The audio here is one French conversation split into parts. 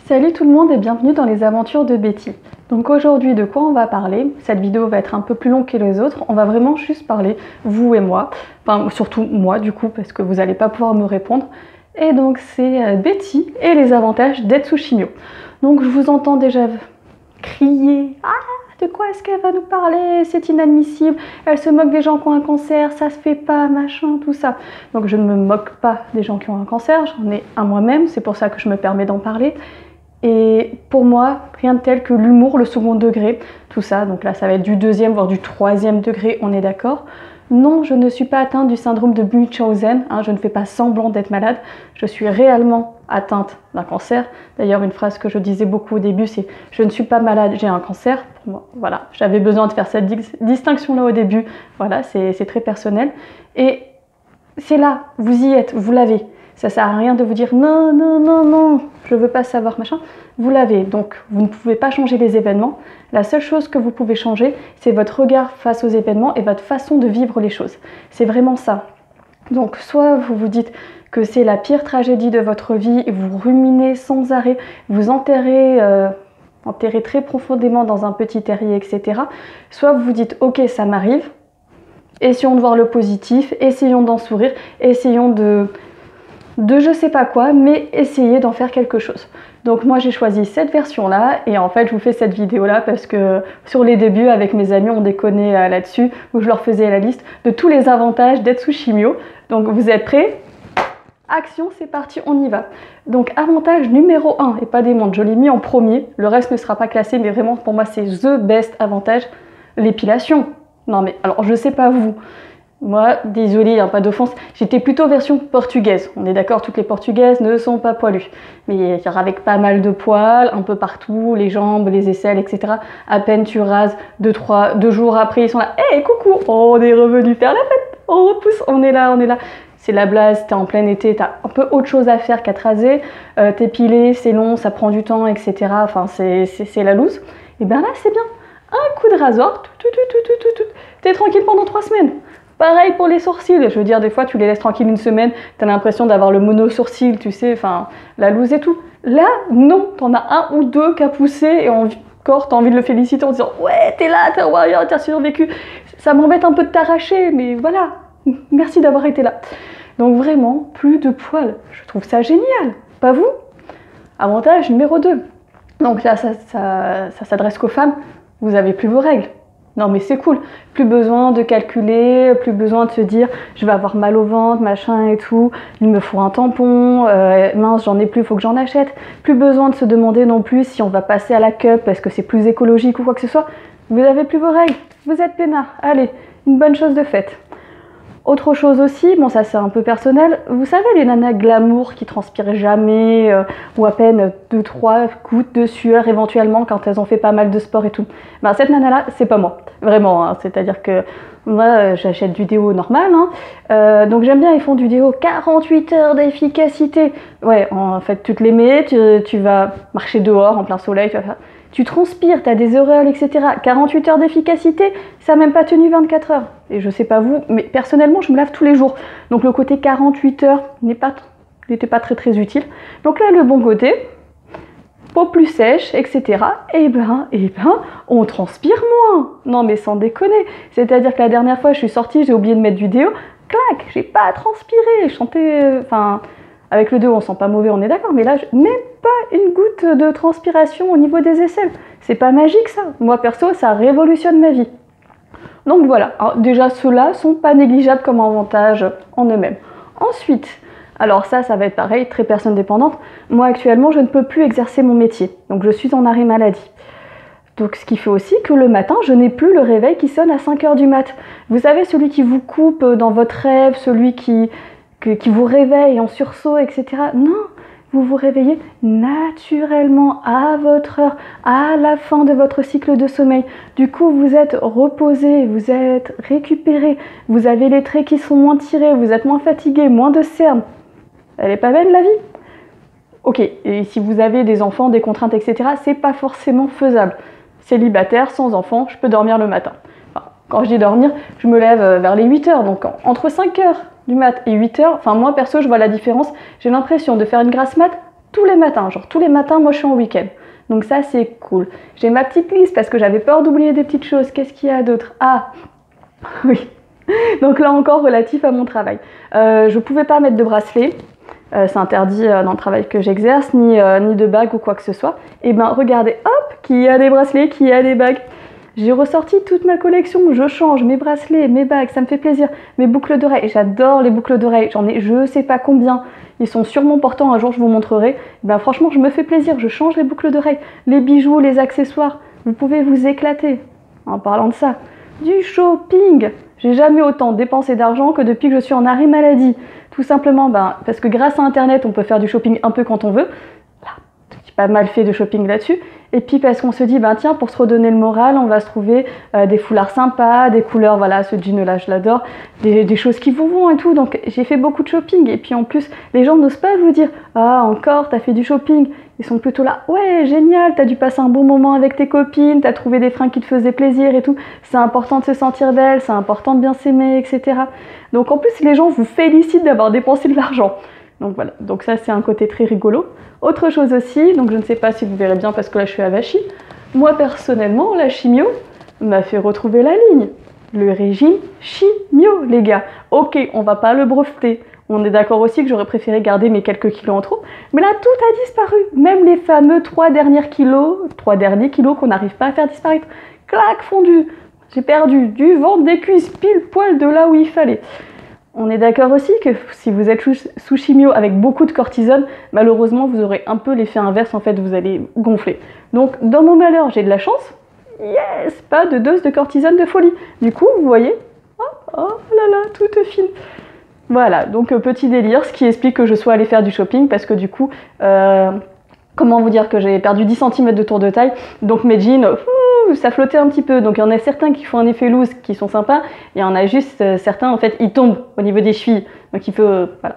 Salut tout le monde et bienvenue dans les aventures de Betty. Donc aujourd'hui de quoi on va parler? Cette vidéo va être un peu plus longue que les autres, on va vraiment juste parler, vous et moi, enfin surtout moi du coup parce que vous n'allez pas pouvoir me répondre. Et donc c'est Betty et les avantages d'être sous chimio. Donc je vous entends déjà crier « Ah, de quoi est-ce qu'elle va nous parler? C'est inadmissible, elle se moque des gens qui ont un cancer, ça se fait pas, machin, tout ça. » Donc je ne me moque pas des gens qui ont un cancer, j'en ai un moi-même, c'est pour ça que je me permets d'en parler. Et pour moi, rien de tel que l'humour, le second degré, tout ça. Donc là, ça va être du deuxième, voire du troisième degré, on est d'accord. Non, je ne suis pas atteinte du syndrome de Munchausen, je ne fais pas semblant d'être malade. Je suis réellement atteinte d'un cancer. D'ailleurs, une phrase que je disais beaucoup au début, c'est « je ne suis pas malade, j'ai un cancer ». Pour moi, voilà, j'avais besoin de faire cette distinction-là au début. Voilà, c'est très personnel. Et c'est là, vous y êtes, vous l'avez. Ça sert à rien de vous dire non, non, non, non, je veux pas savoir, machin. Vous l'avez, donc vous ne pouvez pas changer les événements. La seule chose que vous pouvez changer, c'est votre regard face aux événements et votre façon de vivre les choses. C'est vraiment ça. Donc soit vous vous dites que c'est la pire tragédie de votre vie et vous ruminez sans arrêt, vous enterrez très profondément dans un petit terrier, etc. Soit vous vous dites ok, ça m'arrive, essayons de voir le positif, essayons d'en sourire, essayons de je sais pas quoi, mais essayez d'en faire quelque chose. Donc moi j'ai choisi cette version là et en fait je vous fais cette vidéo là parce que sur les débuts avec mes amis on déconnait là-dessus où je leur faisais la liste de tous les avantages d'être sous chimio. Donc vous êtes prêts? Action, c'est parti, on y va. Donc avantage numéro 1 et pas des montres, je l'ai mis en premier, le reste ne sera pas classé mais vraiment pour moi c'est the best avantage, l'épilation. Non mais alors je sais pas vous. Moi, désolée, pas d'offense, j'étais plutôt version portugaise. On est d'accord, toutes les portugaises ne sont pas poilues. Mais avec pas mal de poils, un peu partout, les jambes, les aisselles, etc. À peine tu rases, 2 jours après, ils sont là. Hé, coucou, on est revenu faire la fête, on repousse, on est là, on est là. C'est la blase, t'es en plein été, t'as un peu autre chose à faire qu'à te raser. T'épiler, c'est long, ça prend du temps, etc. Enfin, c'est la loose. Et bien là, c'est bien. Un coup de rasoir, t'es tranquille pendant 3 semaines. Pareil pour les sourcils, je veux dire, des fois tu les laisses tranquilles une semaine, t'as l'impression d'avoir le mono-sourcil, tu sais, enfin, la loose et tout. Là, non, t'en as un ou deux qui a poussé et encore t'as envie de le féliciter en disant « Ouais, t'es là, t'as survécu ». Ça m'embête un peu de t'arracher, mais voilà, merci d'avoir été là. Donc vraiment, plus de poils, je trouve ça génial, pas vous? Avantage numéro 2. Donc là, ça s'adresse qu'aux femmes, vous avez plus vos règles. Non mais c'est cool, plus besoin de calculer, plus besoin de se dire je vais avoir mal au ventre, machin et tout, il me faut un tampon, mince j'en ai plus, faut que j'en achète. Plus besoin de se demander non plus si on va passer à la cup parce que c'est plus écologique ou quoi que ce soit. Vous avez plus vos règles, vous êtes peinard, allez, une bonne chose de faite. Autre chose aussi, bon ça c'est un peu personnel, vous savez les nanas glamour qui transpirent jamais ou à peine 2-3 gouttes de sueur éventuellement quand elles ont fait pas mal de sport et tout. Ben cette nana là c'est pas moi, vraiment, c'est-à-dire que moi j'achète du déo normal, donc j'aime bien, ils font du déo 48 heures d'efficacité. Ouais, en fait tu te les mets, tu vas marcher dehors en plein soleil, tu transpires, tu as des auréoles, etc. 48 heures d'efficacité, ça n'a même pas tenu 24 heures. Et je sais pas vous, mais personnellement, je me lave tous les jours. Donc le côté 48 heures n'était pas très utile. Donc là, le bon côté, peau plus sèche, etc. Et ben, on transpire moins. Non mais sans déconner. C'est-à-dire que la dernière fois, je suis sortie, j'ai oublié de mettre du déo. Clac, j'ai pas transpiré. Je chantais, avec le déo, on sent pas mauvais, on est d'accord. Mais là, même pas une goutte de transpiration au niveau des aisselles. C'est pas magique ça. Moi perso, ça révolutionne ma vie. Donc voilà, alors, déjà ceux-là sont pas négligeables comme avantage en eux-mêmes. Ensuite, alors ça va être pareil, très personne dépendante. Moi actuellement, je ne peux plus exercer mon métier, donc je suis en arrêt maladie. Donc ce qui fait aussi que le matin, je n'ai plus le réveil qui sonne à 5 h du mat. Vous savez, celui qui vous coupe dans votre rêve, celui qui vous réveille en sursaut, etc. Non, vous vous réveillez naturellement à votre heure, à la fin de votre cycle de sommeil. Du coup, vous êtes reposé, vous êtes récupéré, vous avez les traits qui sont moins tirés, vous êtes moins fatigué, moins de cernes. Elle est pas belle la vie? Ok, et si vous avez des enfants, des contraintes, etc., c'est pas forcément faisable. Célibataire, sans enfant, je peux dormir le matin. Enfin, quand je dis dormir, je me lève vers les 8 h, donc entre 5 h du mat et 8 h, moi perso je vois la différence, j'ai l'impression de faire une grasse mat tous les matins. Genre tous les matins, moi je suis en week-end. Donc ça c'est cool. J'ai ma petite liste parce que j'avais peur d'oublier des petites choses. Qu'est-ce qu'il y a d'autre? Ah, oui. Donc là encore relatif à mon travail. Je pouvais pas mettre de bracelet. C'est interdit dans le travail que j'exerce, ni de bague ou quoi que ce soit. Et ben regardez, hop, qui a des bracelets, qui a des bagues. J'ai ressorti toute ma collection, je change mes bracelets, mes bagues, ça me fait plaisir. Mes boucles d'oreilles, j'adore les boucles d'oreilles, j'en ai je sais pas combien. Ils sont sûrement portants, un jour je vous montrerai. Ben franchement, je me fais plaisir, je change les boucles d'oreilles, les bijoux, les accessoires. Vous pouvez vous éclater en parlant de ça. Du shopping, j'ai jamais autant dépensé d'argent que depuis que je suis en arrêt maladie. Tout simplement parce que grâce à internet on peut faire du shopping un peu quand on veut. J'ai pas mal fait de shopping là-dessus. Et puis parce qu'on se dit tiens, pour se redonner le moral, on va se trouver des foulards sympas, des couleurs, voilà, ce jean là je l'adore, des choses qui vous vont et tout. Donc j'ai fait beaucoup de shopping. Et puis en plus les gens n'osent pas vous dire ah encore t'as fait du shopping. Ils sont plutôt là, ouais génial, t'as dû passer un bon moment avec tes copines, t'as trouvé des fringues qui te faisaient plaisir et tout. C'est important de se sentir belle, c'est important de bien s'aimer, etc. Donc en plus les gens vous félicitent d'avoir dépensé de l'argent. Donc voilà, donc ça c'est un côté très rigolo. Autre chose aussi, donc je ne sais pas si vous verrez bien parce que là je suis avachie. Moi personnellement, la chimio m'a fait retrouver la ligne. Le régime chimio, les gars. Ok, on va pas le breveter. On est d'accord aussi que j'aurais préféré garder mes quelques kilos en trop. Mais là, tout a disparu. Même les fameux 3 derniers kilos qu'on n'arrive pas à faire disparaître. Clac, fondu. J'ai perdu du ventre, des cuisses, pile poil de là où il fallait. On est d'accord aussi que si vous êtes sous chimio avec beaucoup de cortisone, malheureusement vous aurez un peu l'effet inverse, en fait vous allez gonfler. Donc dans mon malheur, j'ai de la chance, yes, pas de dose de cortisone de folie. Du coup, vous voyez, oh là là, toute fine. Voilà, donc petit délire, ce qui explique que je sois allée faire du shopping, parce que du coup, comment vous dire que j'ai perdu 10 cm de tour de taille, donc mes jeans, ça flottait un petit peu. Donc il y en a certains qui font un effet loose, qui sont sympas, et il y en a juste certains, en fait, ils tombent au niveau des chevilles. Donc il faut, voilà,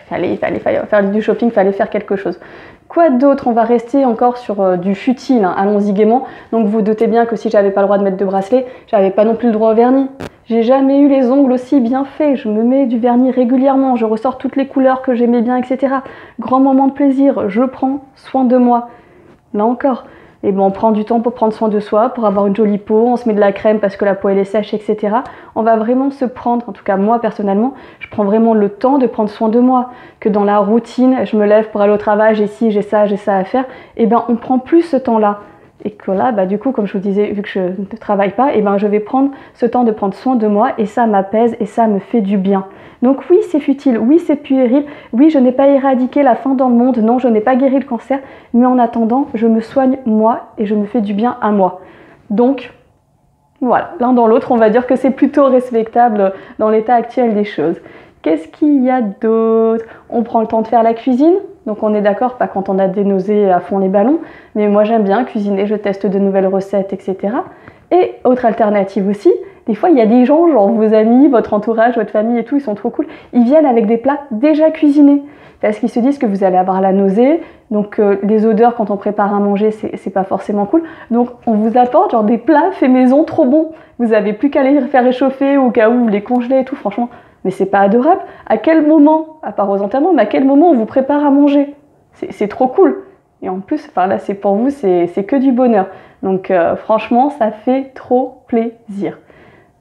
fallait faire du shopping, fallait faire quelque chose. Quoi d'autre? On va rester encore sur du futile, hein. Allons-y gaiement. Donc vous doutez bien que si j'avais pas le droit de mettre de bracelet, j'avais pas non plus le droit au vernis. J'ai jamais eu les ongles aussi bien faits, je me mets du vernis régulièrement, je ressors toutes les couleurs que j'aimais bien, etc. Grand moment de plaisir, je prends soin de moi. Là encore, et on prend du temps pour prendre soin de soi, pour avoir une jolie peau, on se met de la crème parce que la peau elle est sèche, etc. On va vraiment se prendre, en tout cas moi personnellement, je prends vraiment le temps de prendre soin de moi. Que dans la routine, je me lève pour aller au travail, j'ai ci, j'ai ça à faire, et on prend plus ce temps-là. Et que là, du coup, comme je vous disais, vu que je ne travaille pas, je vais prendre ce temps de prendre soin de moi et ça m'apaise et ça me fait du bien. Donc oui, c'est futile, oui, c'est puéril, oui, je n'ai pas éradiqué la faim dans le monde, non, je n'ai pas guéri le cancer, mais en attendant, je me soigne moi et je me fais du bien à moi. Donc, voilà, l'un dans l'autre, on va dire que c'est plutôt respectable dans l'état actuel des choses. Qu'est-ce qu'il y a d'autre? On prend le temps de faire la cuisine. Donc on est d'accord, pas quand on a des nausées à fond les ballons, mais moi j'aime bien cuisiner, je teste de nouvelles recettes, etc. Et autre alternative aussi, des fois il y a des gens, genre vos amis, votre entourage, votre famille et tout, ils sont trop cool, ils viennent avec des plats déjà cuisinés, parce qu'ils se disent que vous allez avoir la nausée, donc les odeurs quand on prépare à manger, c'est pas forcément cool, donc on vous apporte genre des plats faits maison trop bons, vous avez plus qu'à les faire réchauffer au cas où vous les congelez et tout, franchement. Mais c'est pas adorable. À quel moment, à part aux enterrements, mais à quel moment on vous prépare à manger? C'est trop cool. Et en plus, là, c'est pour vous, c'est que du bonheur. Donc franchement, ça fait trop plaisir.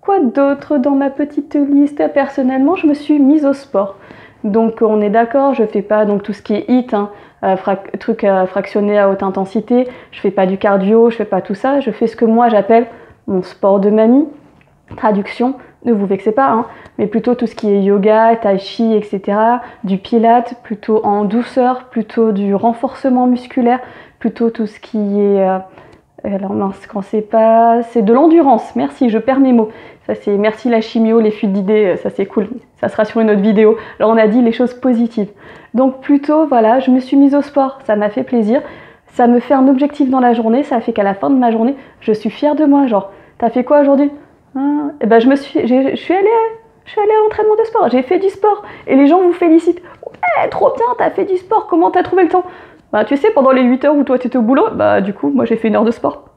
Quoi d'autre dans ma petite liste? Personnellement, je me suis mise au sport. Donc on est d'accord, je fais pas donc tout ce qui est HIIT, truc fractionné à haute intensité. Je fais pas du cardio, je fais pas tout ça. Je fais ce que moi j'appelle mon sport de mamie. Traduction, ne vous vexez pas, hein, mais plutôt tout ce qui est yoga, tai chi, etc. Du pilate, plutôt en douceur, plutôt du renforcement musculaire, plutôt tout ce qui est... alors mince, quand c'est pas... C'est de l'endurance, merci, je perds mes mots. Ça c'est merci la chimio, les fuites d'idées, ça c'est cool, ça sera sur une autre vidéo. Alors on a dit les choses positives. Donc plutôt, voilà, je me suis mise au sport, ça m'a fait plaisir. Ça me fait un objectif dans la journée, ça fait qu'à la fin de ma journée, je suis fière de moi. Genre, t'as fait quoi aujourd'hui? Et je suis allée à l'entraînement de sport, j'ai fait du sport et les gens vous félicitent. Ouais, trop bien, t'as fait du sport, comment t'as trouvé le temps? Tu sais, pendant les 8 heures où toi t'étais au boulot, du coup, moi j'ai fait 1 heure de sport.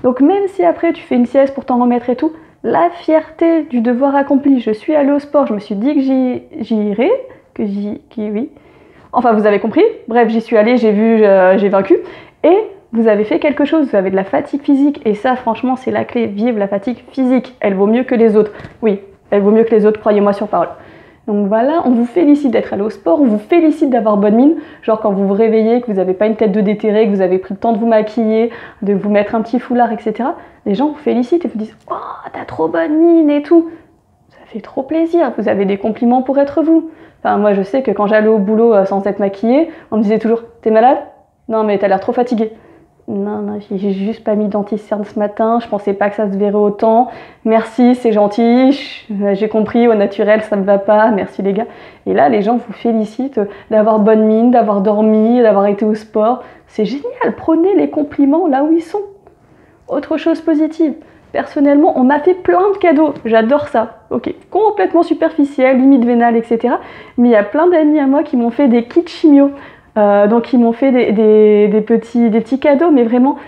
Donc même si après tu fais une sieste pour t'en remettre et tout, la fierté du devoir accompli, je suis allée au sport, je me suis dit que j'y irais, oui. Enfin, vous avez compris. Bref, j'y suis allée, j'ai vu, j'ai vaincu. Et vous avez fait quelque chose, vous avez de la fatigue physique. Et ça, franchement, c'est la clé. Vive la fatigue physique. Elle vaut mieux que les autres. Oui, elle vaut mieux que les autres, croyez-moi sur parole. Donc voilà, on vous félicite d'être allé au sport, on vous félicite d'avoir bonne mine, genre quand vous vous réveillez, que vous n'avez pas une tête de déterré, que vous avez pris le temps de vous maquiller, de vous mettre un petit foulard, etc. Les gens vous félicitent et vous disent « Oh, t'as trop bonne mine et tout !» Ça fait trop plaisir, vous avez des compliments pour être vous. Enfin, moi je sais que quand j'allais au boulot sans être maquillée, on me disait toujours « T'es malade ? Non mais t'as l'air trop fatiguée. » Non, j'ai juste pas mis d'anti-cerne ce matin, je pensais pas que ça se verrait autant. Merci, c'est gentil, j'ai compris, au naturel ça me va pas, merci les gars. Et là, les gens vous félicitent d'avoir bonne mine, d'avoir dormi, d'avoir été au sport. C'est génial, prenez les compliments là où ils sont. Autre chose positive, personnellement, on m'a fait plein de cadeaux, j'adore ça. Ok, complètement superficiel, limite vénale, etc. Mais il y a plein d'amis à moi qui m'ont fait des kits chimio. Donc ils m'ont fait des petits cadeaux, mais vraiment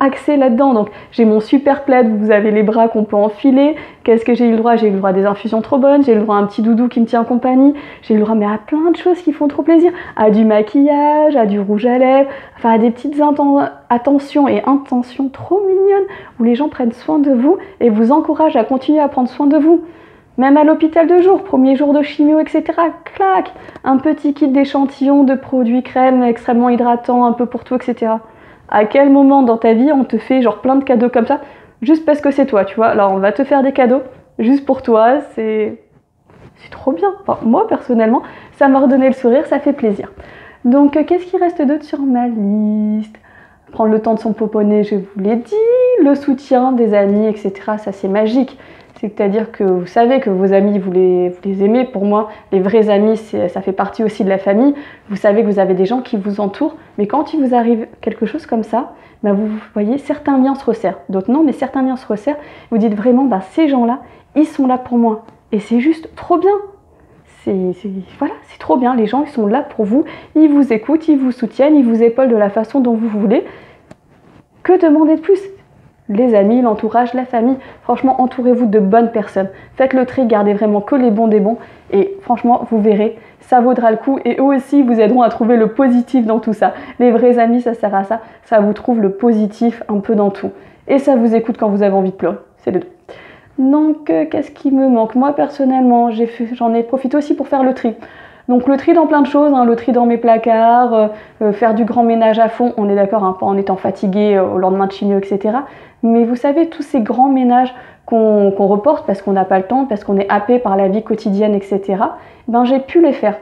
axés là-dedans. Donc j'ai mon super plaid, vous avez les bras qu'on peut enfiler. Qu'est-ce que j'ai eu le droit? J'ai eu le droit à des infusions trop bonnes, j'ai eu le droit à un petit doudou qui me tient en compagnie, j'ai eu le droit mais à plein de choses qui font trop plaisir, à du maquillage, à du rouge à lèvres, enfin à des petites attentions et intentions trop mignonnes où les gens prennent soin de vous et vous encouragent à continuer à prendre soin de vous. Même à l'hôpital de jour, premier jour de chimio, etc. Clac, un petit kit d'échantillons de produits crème extrêmement hydratants, un peu pour tout, etc. À quel moment dans ta vie on te fait genre plein de cadeaux comme ça, juste parce que c'est toi, tu vois? Alors on va te faire des cadeaux, juste pour toi, c'est trop bien. Enfin, moi personnellement, ça m'a redonné le sourire, ça fait plaisir. Donc qu'est-ce qui reste d'autre sur ma liste? Prendre le temps de son poponner, je vous l'ai dit, le soutien des amis, etc. Ça c'est magique. C'est-à-dire que vous savez que vos amis, vous les aimez. Pour moi, les vrais amis, ça fait partie aussi de la famille. Vous savez que vous avez des gens qui vous entourent. Mais quand il vous arrive quelque chose comme ça, bah vous voyez, certains liens se resserrent. D'autres non, mais certains liens se resserrent. Vous dites vraiment, bah, ces gens-là, ils sont là pour moi. Et c'est juste trop bien. Voilà, c'est trop bien. Les gens, ils sont là pour vous. Ils vous écoutent, ils vous soutiennent, ils vous épaulent de la façon dont vous voulez. Que demander de plus ? Les amis, l'entourage, la famille, franchement, entourez-vous de bonnes personnes. Faites le tri, gardez vraiment que les bons des bons. Et franchement, vous verrez, ça vaudra le coup. Et eux aussi vous aideront à trouver le positif dans tout ça. Les vrais amis, ça sert à ça. Ça vous trouve le positif un peu dans tout. Et ça vous écoute quand vous avez envie de pleurer. C'est les deux. Donc, qu'est-ce qui me manque? Moi, personnellement, j'en ai profité aussi pour faire le tri. Donc le tri dans plein de choses, hein, le tri dans mes placards, faire du grand ménage à fond, on est d'accord, hein, pas en étant fatigué au lendemain de chimio, etc. Mais vous savez, tous ces grands ménages qu'on reporte parce qu'on n'a pas le temps, parce qu'on est happé par la vie quotidienne, etc. Ben, j'ai pu les faire.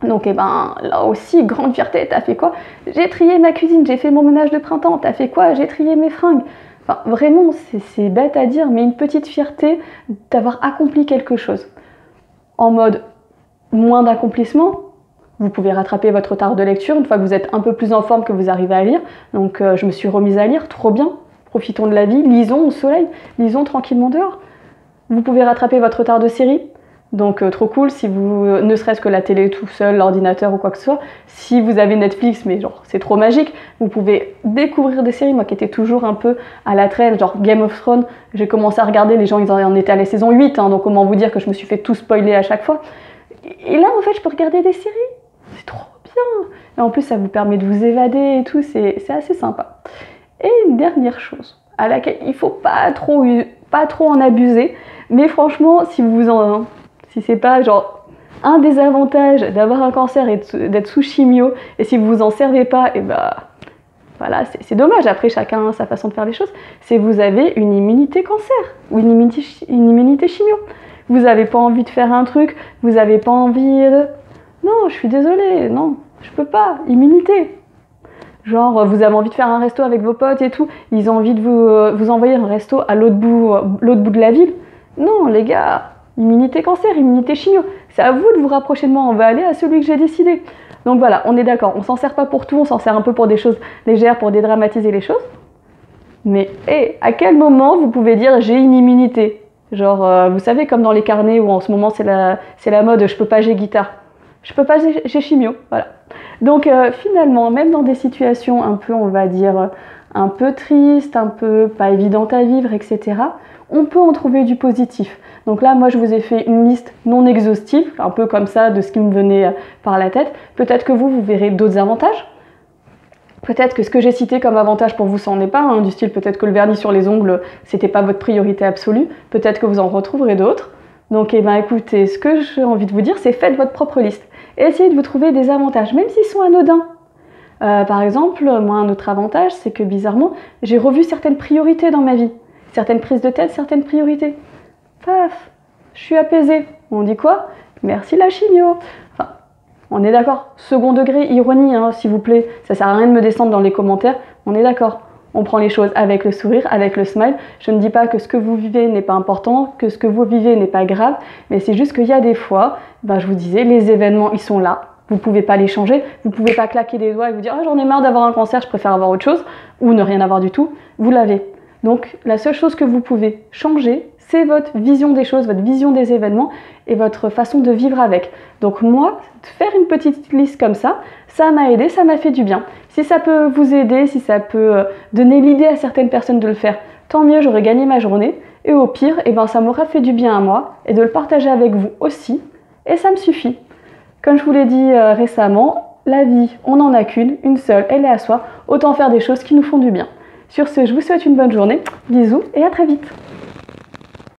Donc là aussi, grande fierté, t'as fait quoi? J'ai trié ma cuisine, j'ai fait mon ménage de printemps, t'as fait quoi? J'ai trié mes fringues. Enfin, vraiment, c'est bête à dire, mais une petite fierté d'avoir accompli quelque chose. En mode moins d'accomplissement, vous pouvez rattraper votre retard de lecture une fois que vous êtes un peu plus en forme, que vous arrivez à lire. Donc je me suis remise à lire, trop bien. Profitons de la vie, lisons au soleil, lisons tranquillement dehors. Vous pouvez rattraper votre retard de série. Donc trop cool, si vous, ne serait-ce que la télé tout seul, l'ordinateur ou quoi que ce soit, si vous avez Netflix, mais genre c'est trop magique, vous pouvez découvrir des séries. Moi qui étais toujours un peu à la traîne, genre Game of Thrones, j'ai commencé à regarder, les gens ils en étaient à la saison 8, hein, donc comment vous dire que je me suis fait tout spoiler à chaque fois. Et là en fait je peux regarder des séries, c'est trop bien. Et en plus ça vous permet de vous évader et tout, c'est assez sympa. Et une dernière chose, à laquelle il faut pas trop en abuser, mais franchement si c'est pas genre un des avantages d'avoir un cancer et d'être sous chimio, et si vous vous en servez pas, et voilà, c'est dommage. Après chacun a sa façon de faire les choses. C'est vous avez une immunité cancer ou une immunité chimio. Vous n'avez pas envie de faire un truc, vous n'avez pas envie de... Non, je suis désolée, non, je peux pas, immunité. Genre, vous avez envie de faire un resto avec vos potes et tout, ils ont envie de vous envoyer un resto à l'autre bout de la ville. Non, les gars, immunité cancer, immunité chimio. C'est à vous de vous rapprocher de moi, on va aller à celui que j'ai décidé. Donc voilà, on est d'accord, on s'en sert pas pour tout, on s'en sert un peu pour des choses légères, pour dédramatiser les choses. Mais à quel moment vous pouvez dire j'ai une immunité? Genre, vous savez, comme dans les carnets où en ce moment c'est la mode, je peux pas, j'ai guitare. Je peux pas, j'ai chimio, voilà. Donc finalement, même dans des situations un peu, on va dire, un peu tristes, un peu pas évidentes à vivre, etc., on peut en trouver du positif. Donc là, moi, je vous ai fait une liste non exhaustive, un peu comme ça, de ce qui me venait par la tête. Peut-être que vous verrez d'autres avantages. Peut-être que ce que j'ai cité comme avantage pour vous, ça n'en est pas, hein, du style peut-être que le vernis sur les ongles, c'était pas votre priorité absolue. Peut-être que vous en retrouverez d'autres. Donc, eh ben, écoutez, ce que j'ai envie de vous dire, c'est faites votre propre liste. Et essayez de vous trouver des avantages, même s'ils sont anodins. Par exemple, moi, un autre avantage, c'est que bizarrement, j'ai revu certaines priorités dans ma vie. Certaines prises de tête, certaines priorités. Paf, je suis apaisée. On dit quoi? Merci la chimio. Enfin, on est d'accord. Second degré, ironie, hein, s'il vous plaît. Ça sert à rien de me descendre dans les commentaires. On est d'accord. On prend les choses avec le sourire, avec le smile. Je ne dis pas que ce que vous vivez n'est pas important, que ce que vous vivez n'est pas grave, mais c'est juste qu'il y a des fois, je vous disais, les événements, ils sont là. Vous ne pouvez pas les changer, vous ne pouvez pas claquer des doigts et vous dire « Ah, j'en ai marre d'avoir un cancer, je préfère avoir autre chose » ou ne rien avoir du tout. Vous l'avez. Donc, la seule chose que vous pouvez changer, c'est votre vision des choses, votre vision des événements et votre façon de vivre avec. Donc moi, faire une petite liste comme ça m'a aidé, ça m'a fait du bien. Si ça peut vous aider, si ça peut donner l'idée à certaines personnes de le faire, tant mieux, j'aurais gagné ma journée. Et au pire, ça m'aura fait du bien à moi et de le partager avec vous aussi. Et ça me suffit. Comme je vous l'ai dit récemment, la vie, on n'en a qu'une, une seule, elle est à soi. Autant faire des choses qui nous font du bien. Sur ce, je vous souhaite une bonne journée. Bisous et à très vite.